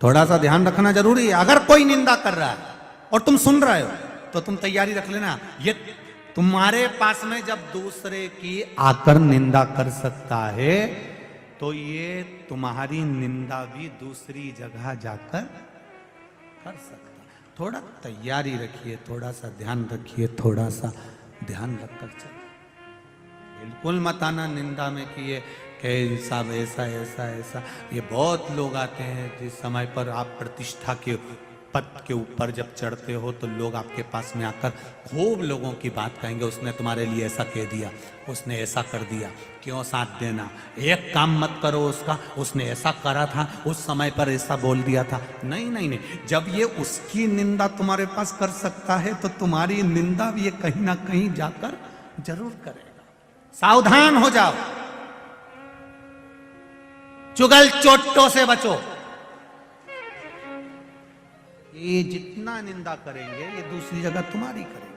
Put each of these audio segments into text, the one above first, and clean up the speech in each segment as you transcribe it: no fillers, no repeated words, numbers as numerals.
थोड़ा सा ध्यान रखना जरूरी है। अगर कोई निंदा कर रहा है और तुम सुन रहे हो तो तुम तैयारी रख लेना, ये तुम्हारे पास में जब दूसरे की आकर निंदा कर सकता है तो ये तुम्हारी निंदा भी दूसरी जगह जाकर कर सकता है। थोड़ा तैयारी रखिए, थोड़ा सा ध्यान रखिए, थोड़ा सा ध्यान रखकर चलो। बिल्कुल मत आना निंदा में कि ये साहब ऐसा ऐसा ऐसा। ये बहुत लोग आते हैं जिस समय पर आप प्रतिष्ठा के पद के ऊपर जब चढ़ते हो तो लोग आपके पास में आकर खूब लोगों की बात कहेंगे, उसने तुम्हारे लिए ऐसा कह दिया, उसने ऐसा कर दिया, क्यों साथ देना, एक काम मत करो उसका, उसने ऐसा करा था, उस समय पर ऐसा बोल दिया था। नहीं नहीं नहीं, जब ये उसकी निंदा तुम्हारे पास कर सकता है तो तुम्हारी निंदा भी ये कहीं ना कहीं जाकर जरूर करेगा। सावधान हो जाओ, चुगल चोटों से बचो। ये जितना निंदा करेंगे ये दूसरी जगह तुम्हारी करेंगे।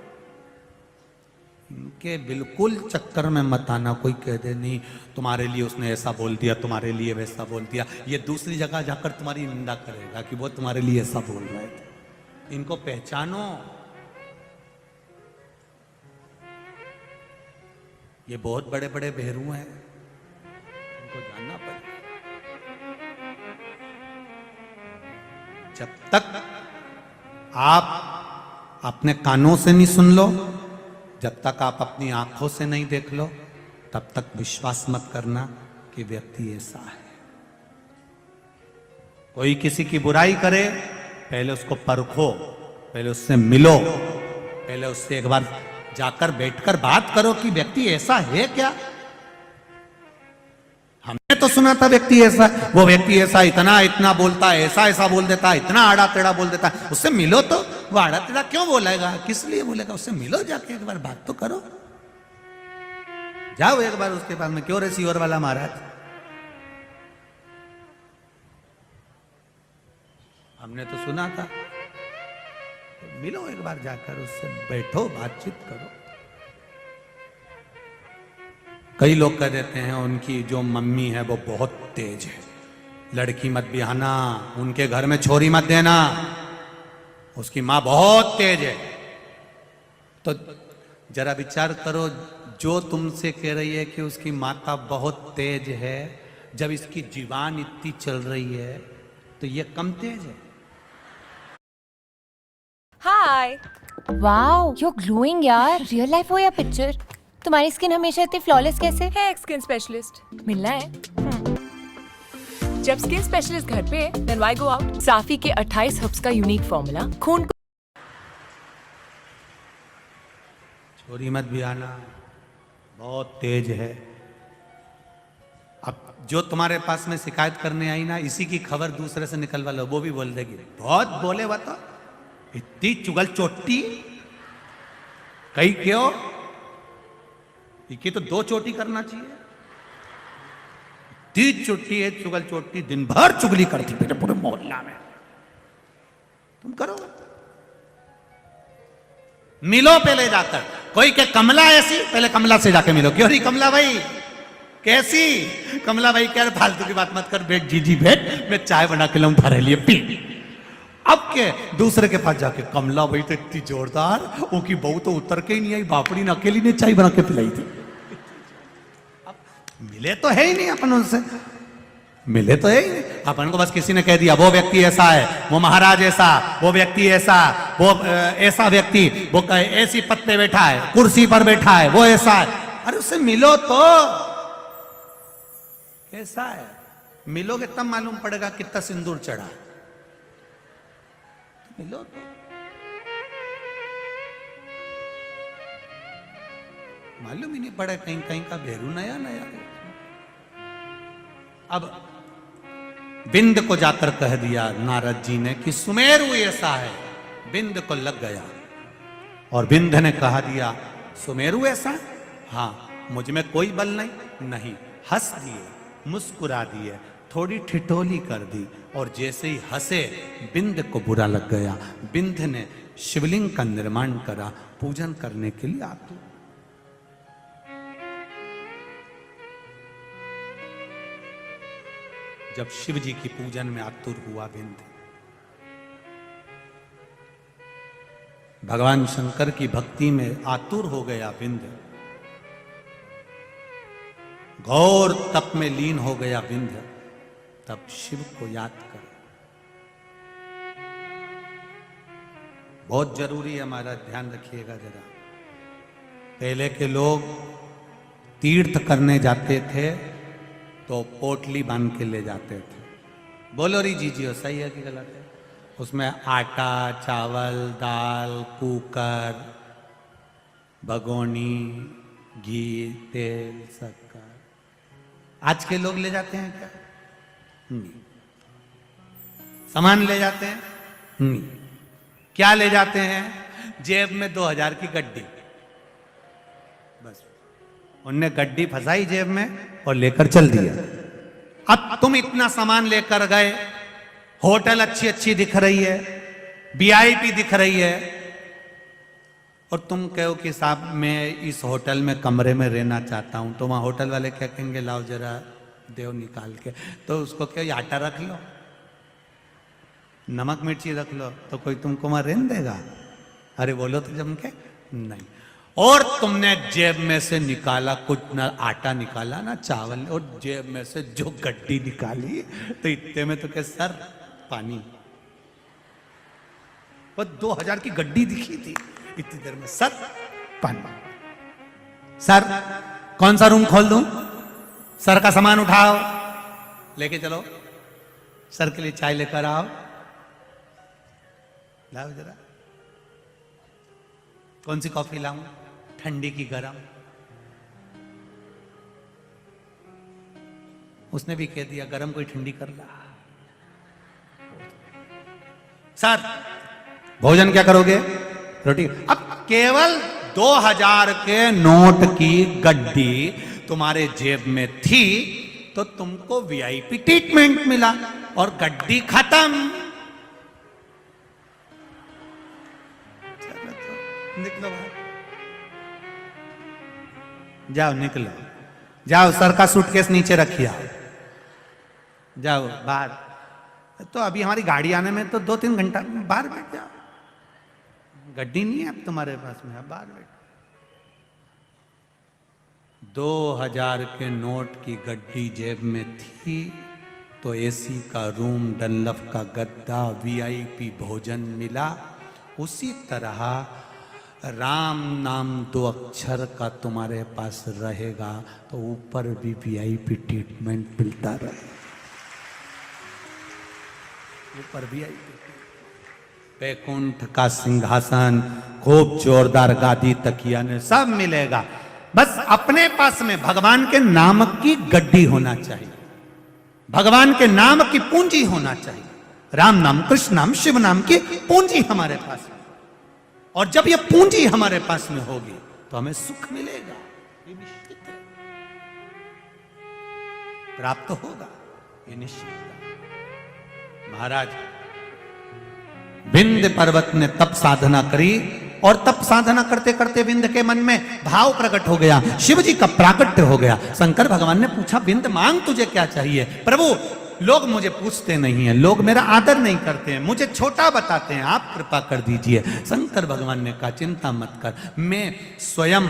इनके बिल्कुल चक्कर में मत आना। कोई कह दे नहीं तुम्हारे लिए उसने ऐसा बोल दिया, तुम्हारे लिए वैसा बोल दिया, ये दूसरी जगह जाकर तुम्हारी निंदा करेगा कि वो तुम्हारे लिए ऐसा बोल रहे थे। इनको पहचानो, ये बहुत बड़े बड़े भेरू हैं, इनको जानना पड़ेगा। जब तक आप अपने कानों से नहीं सुन लो, जब तक आप अपनी आंखों से नहीं देख लो, तब तक विश्वास मत करना कि व्यक्ति ऐसा है। कोई किसी की बुराई करे, पहले उसको परखो, पहले उससे मिलो, पहले उससे एक बार जाकर बैठकर बात करो कि व्यक्ति ऐसा है क्या। हमने तो सुना था व्यक्ति ऐसा, वो व्यक्ति ऐसा, इतना इतना बोलता है, ऐसा ऐसा बोल देता है, इतना आड़ा टेढ़ा बोल देता है। उससे मिलो तो वो आड़ा टेढ़ा क्यों बोलेगा, किस लिए बोलेगा, उससे मिलो, जाके एक बार बात तो करो। जाओ एक बार उसके पास में, क्यों रिसीवर वाला महाराज, हमने तो सुना था। तो मिलो एक बार जाकर, उससे बैठो, बातचीत करो। कई लोग कह देते हैं उनकी जो मम्मी है वो बहुत तेज है, लड़की मत बिहाना, उनके घर में छोरी मत देना, उसकी मां बहुत तेज है। तो जरा विचार करो, जो तुमसे कह रही है कि उसकी माता बहुत तेज है, जब इसकी जीवान इतनी चल रही है तो ये कम तेज है। हाय, वाओ यू ग्लोइंग यार, रियल लाइफ हो या पिक्चर? तुम्हारी स्किन हमेशा इतनी फ्लॉलेस कैसे? है एक स्किन स्पेशलिस्ट। मिलना है। जब स्किन स्पेशलिस्ट घर पे है, then why go out? साफी के 28 हर्ब्स का यूनिक फॉर्मूला खून को छोरी मत बिहाना, बहुत तेज है। अब जो तुम्हारे पास में शिकायत करने आई ना, इसी की खबर दूसरे से निकलवा लो, वो भी बोल देगी बहुत बोले वो तो, इतनी चुगल चोटी, कहीं क्यों, ये तो 2 चोटी करना चाहिए। 3 चोटी है चुगल चोटी, दिन भर चुगली करती फिर पूरे मोहल्ला में। तुम करो, मिलो पहले जाकर। कोई के कमला ऐसी, पहले कमला से जाके मिलो। क्यों नहीं कमला भाई कैसी, कमला भाई कह रहे फालतू की बात मत कर, बैठ जीजी बैठ, मैं चाय बना के लाऊं तुम्हारे लिए, पी। अब के दूसरे के पास जाके, कमला भाई तो इतनी जोरदार, उनकी बहू तो उतर के ही नहीं आई, बापड़ी ने अकेली ने चाय बना के पिलाई थी। अब मिले तो है ही नहीं अपन उनसे, मिले तो है ही नहीं अपन को, बस किसी ने कह दिया वो व्यक्ति ऐसा है, वो महाराज ऐसा, वो व्यक्ति ऐसा, वो ऐसा व्यक्ति, वो ऐसी पद पे बैठा है, कुर्सी पर बैठा है, वो ऐसा है। अरे उससे मिलो तो, कैसा है, मिलोगे तब मालूम पड़ेगा कितना सिंदूर चढ़ा। मिलो तो, मालूम ही नहीं पड़ा, कहीं कहीं का भेरू नया नया। अब बिंद को जाकर कह दिया नारद जी ने कि सुमेरु ऐसा है, बिंद को लग गया और बिंद ने कहा दिया सुमेरु ऐसा, हाँ मुझ में कोई बल नहीं, नहीं। हंस दिए, मुस्कुरा दिए, थोड़ी ठिठोली कर दी, और जैसे ही हंसे बिंद को बुरा लग गया। बिंद ने शिवलिंग का निर्माण करा, पूजन करने के लिए आतुर। जब शिव जी की पूजन में आतुर हुआ बिंद, भगवान शंकर की भक्ति में आतुर हो गया विंध्य, घोर तप में लीन हो गया विंध्य, तब शिव को याद कर। बहुत जरूरी है, हमारा ध्यान रखिएगा जरा। पहले के लोग तीर्थ करने जाते थे तो पोटली बांध के ले जाते थे। बोलो री जीजियो, सही है कि गलत है? उसमें आटा, चावल, दाल, कुकर, भगोनी, घी, तेल, शक्कर। आज के लोग ले जाते हैं क्या? नहीं। सामान ले जाते हैं? नहीं। क्या ले जाते हैं? जेब में 2000 की गड्डी, बस उनने गड्डी फंसाई जेब में और लेकर चल दिया। अब तुम इतना सामान लेकर गए, होटल अच्छी अच्छी दिख रही है, वीआईपी दिख रही है, और तुम कहो कि साहब मैं इस होटल में कमरे में रहना चाहता हूं, तो वहां होटल वाले क्या कहेंगे? लाओ जरा देव निकाल के। तो उसको क्या, आटा रख लो, नमक मिर्ची रख लो, तो कोई तुमको वहां रहने देगा? अरे बोलो तो जम के नहीं। और तुमने जेब में से निकाला कुछ, ना आटा निकाला ना चावल, और जेब में से जो गड्डी निकाली, तो इतने में तो क्या सर पानी। वो 2000 की गड्डी दिखी थी, इतनी देर में सर पानी। सर कौन सा रूम खोल दूं? सर का सामान उठाओ, लेके चलो, सर के लिए चाय लेकर आओ, लाओ जरा। कौन सी कॉफी लाऊं? ठंडी की गरम? उसने भी कह दिया गरम कोई ठंडी कर ला। सर भोजन क्या करोगे? रोटी। अब केवल 2000 के नोट की गड्डी तुम्हारे जेब में थी तो तुमको वीआईपी ट्रीटमेंट मिला, और गड्डी खत्म। निकलो बाहर, जाओ निकलो, जाओ सर का सूटकेस नीचे रखिए, जाओ बाहर। तो अभी हमारी गाड़ी आने में तो 2-3 घंटा, बाहर बैठ जाओ, गड्डी नहीं है अब तुम्हारे पास में, अब बाहर बैठ। 2000 के नोट की गड्डी जेब में थी तो एसी का रूम, डनलफ का गद्दा, वीआईपी भोजन मिला। उसी तरह राम नाम 2 अक्षर का तुम्हारे पास रहेगा तो ऊपर भी वीआईपी ट्रीटमेंट मिलता रहे, ऊपर वीआईपी, वैकुंठ का सिंहासन, खूब जोरदार गादी, तकिया ने सब मिलेगा। बस अपने पास में भगवान के नाम की गड्डी होना चाहिए, भगवान के नाम की पूंजी होना चाहिए। राम नाम, कृष्ण नाम, शिव नाम की पूंजी हमारे पास में, और जब यह पूंजी हमारे पास में होगी तो हमें सुख मिलेगा, ये निश्चित है, प्राप्त होगा, ये निश्चित है। महाराज विंध्य पर्वत ने तप साधना करी, और तप साधना करते करते विंध्य के मन में भाव प्रकट हो गया, शिव जी का प्राकट्य हो गया। शंकर भगवान ने पूछा, विंध्य मांग तुझे क्या चाहिए? प्रभु लोग मुझे पूछते नहीं हैं, लोग मेरा आदर नहीं करते हैं, मुझे छोटा बताते हैं, आप कृपा कर दीजिए। शंकर भगवान ने कहा, चिंता मत कर, मैं स्वयं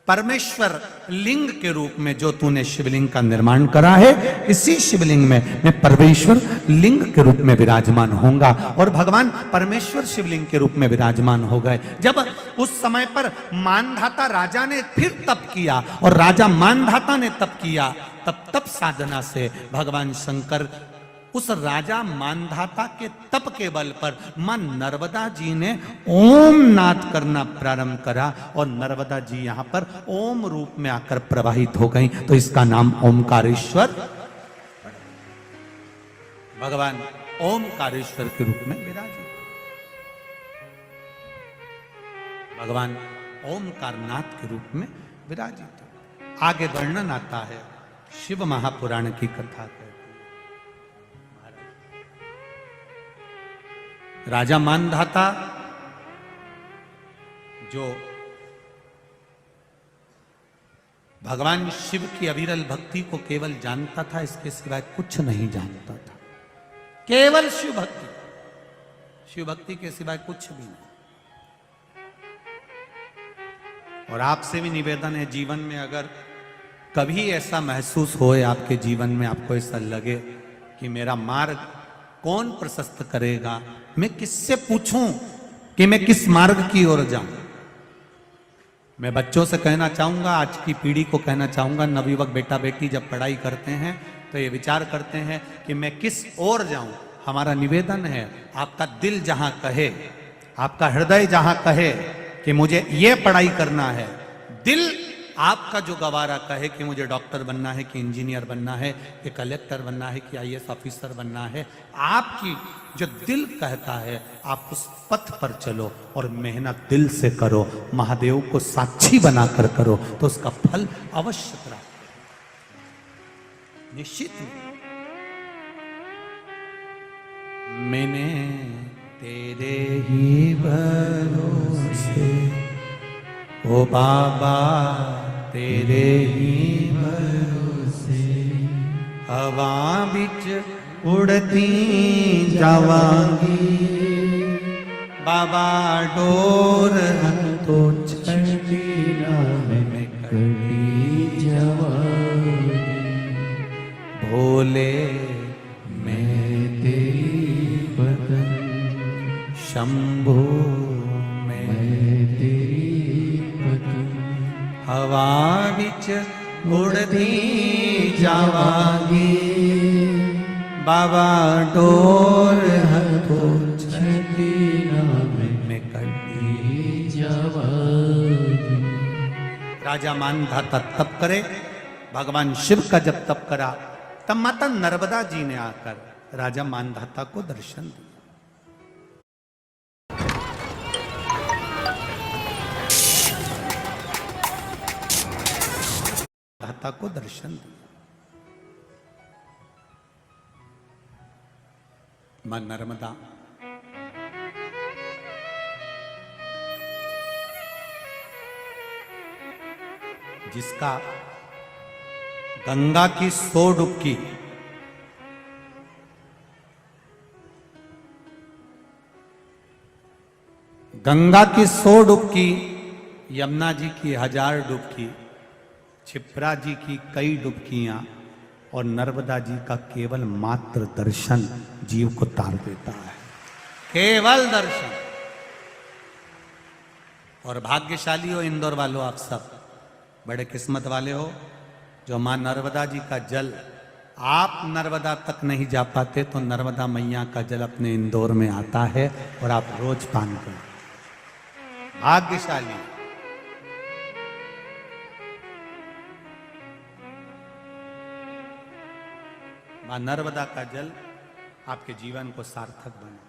परमेश्वर लिंग के रूप में जो तूने शिवलिंग का निर्माण करा है, इसी शिवलिंग में मैं परमेश्वर लिंग के रूप में विराजमान होऊंगा। और भगवान परमेश्वर शिवलिंग के रूप में विराजमान हो गए। जब उस समय पर मानधाता राजा ने फिर तप किया, और राजा मानधाता ने तप किया, तब तप साधना से भगवान शंकर उस राजा मानधाता के तप के बल पर मां नर्मदा जी ने ओम नाद करना प्रारंभ करा, और नर्मदा जी यहां पर ओम रूप में आकर प्रवाहित हो गई, तो इसका नाम ओमकारेश्वर। भगवान ओमकारेश्वर के रूप में विराजित, भगवान ओमकारनाथ के रूप में विराजित। आगे वर्णन आता है, शिव महापुराण की कथा कहती है, राजा मानधाता जो भगवान शिव की अविरल भक्ति को केवल जानता था, इसके सिवाय कुछ नहीं जानता था, केवल शिव भक्ति, शिव भक्ति के सिवाय कुछ भी नहीं। और आपसे भी निवेदन है, जीवन में अगर कभी ऐसा महसूस होए आपके जीवन में, आपको ऐसा लगे कि मेरा मार्ग कौन प्रशस्त करेगा, मैं किससे पूछूं कि मैं किस मार्ग की ओर जाऊं। मैं बच्चों से कहना चाहूंगा, आज की पीढ़ी को कहना चाहूंगा, नवयुवक बेटा बेटी जब पढ़ाई करते हैं तो ये विचार करते हैं कि मैं किस ओर जाऊं। हमारा निवेदन है, आपका दिल जहां कहे, आपका हृदय जहां कहे कि मुझे ये पढ़ाई करना है, दिल आपका जो गवारा कहे कि मुझे डॉक्टर बनना है, कि इंजीनियर बनना है, कि कलेक्टर बनना है, कि आईएएस ऑफिसर बनना है, आपकी जो दिल कहता है आप उस पथ पर चलो और मेहनत दिल से करो, महादेव को साक्षी बनाकर करो, तो उसका फल अवश्य प्राप्त निश्चित। मैंने तेरे ही भरोसे ओ बाबा, तेरे ही भरोसे हवा बिच उड़ती जावांगी, बाबा डोर तो छड़ी में कड़ी जावांगी, भोले मैं तेरी बदन, शंभो मैं तेरी बदन, हवा बिच उड़ती जावांगी, बाबा डोर हथो छड़ी में कड़ी जावांगी। राजा मानधाता तप करे, भगवान शिव का जब तप करा तब माता नर्मदा जी ने आकर राजा मानधाता को दर्शन दिया। धाता को दर्शन दिया। मां नर्मदा जिसका गंगा की 100 डुबकी, गंगा की 100 डुबकी, यमुना जी की 1000 डुबकी, क्षिप्रा जी की कई डुबकियां और नर्मदा जी का केवल मात्र दर्शन जीव को तार देता है, केवल दर्शन। और भाग्यशाली हो इंदौर वालों, आप सब बड़े किस्मत वाले हो जो मां नर्मदा जी का जल, आप नर्मदा तक नहीं जा पाते तो नर्मदा मैया का जल अपने इंदौर में आता है और आप रोज पान करें। भाग्यशाली। मां नर्मदा का जल आपके जीवन को सार्थक बने।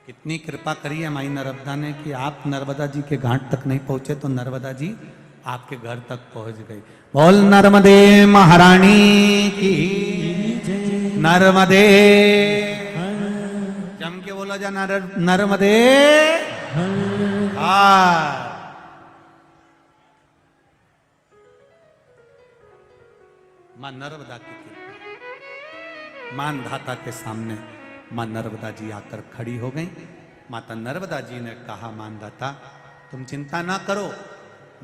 कितनी कृपा करी है माई नर्मदा ने कि आप नर्मदा जी के घाट तक नहीं पहुंचे तो नर्मदा जी आपके घर तक पहुंच गई। बोल नर्मदे महारानी की, नर्मदे जम के बोला जा, नर्मदे मां नर्मदा की कृपा। मानधाता के सामने मां नर्मदा जी आकर खड़ी हो गई। माता नर्मदा जी ने कहा, मानधाता तुम चिंता ना करो,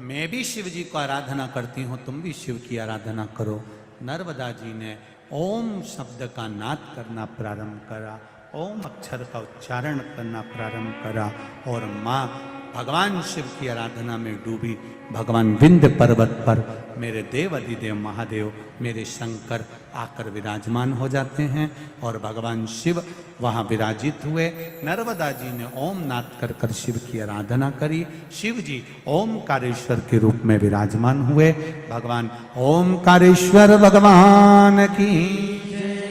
मैं भी शिव जी को आराधना करती हूँ, तुम भी शिव की आराधना करो। नर्मदा जी ने ओम शब्द का नाद करना प्रारंभ करा, ओम अक्षर का उच्चारण करना प्रारंभ करा और माँ भगवान शिव की आराधना में डूबी। भगवान विंध्य पर्वत पर मेरे देव अधिदेव महादेव, मेरे शंकर आकर विराजमान हो जाते हैं और भगवान शिव वहाँ विराजित हुए। नर्मदा जी ने ओम नाद कर कर शिव की आराधना करी। शिव जी ओमकारेश्वर के रूप में विराजमान हुए। भगवान ओमकारेश्वर भगवान की